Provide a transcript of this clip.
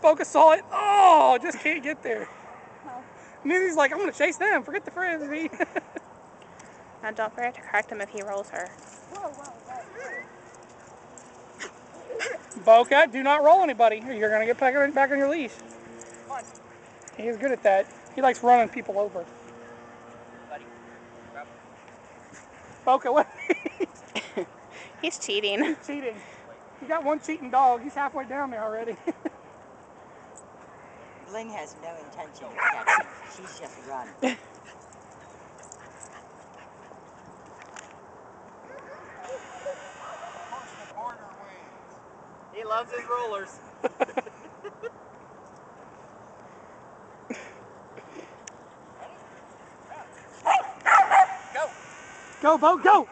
Boca saw it. Oh, just can't get there. Oh. And then he's like, I'm going to chase them. Forget the frisbee. Now don't forget to correct him if he rolls her. Whoa, whoa, whoa, whoa. Boca, do not roll anybody, or you're going to get back on your leash. Come on. He's good at that. He likes running people over. Buddy. Grab. Boca, what? He's cheating. He's cheating. You got one cheating dog. He's halfway down there already. Lynn has no intention of catching. She's just running. He loves his rollers. Go. Go, Bo, go!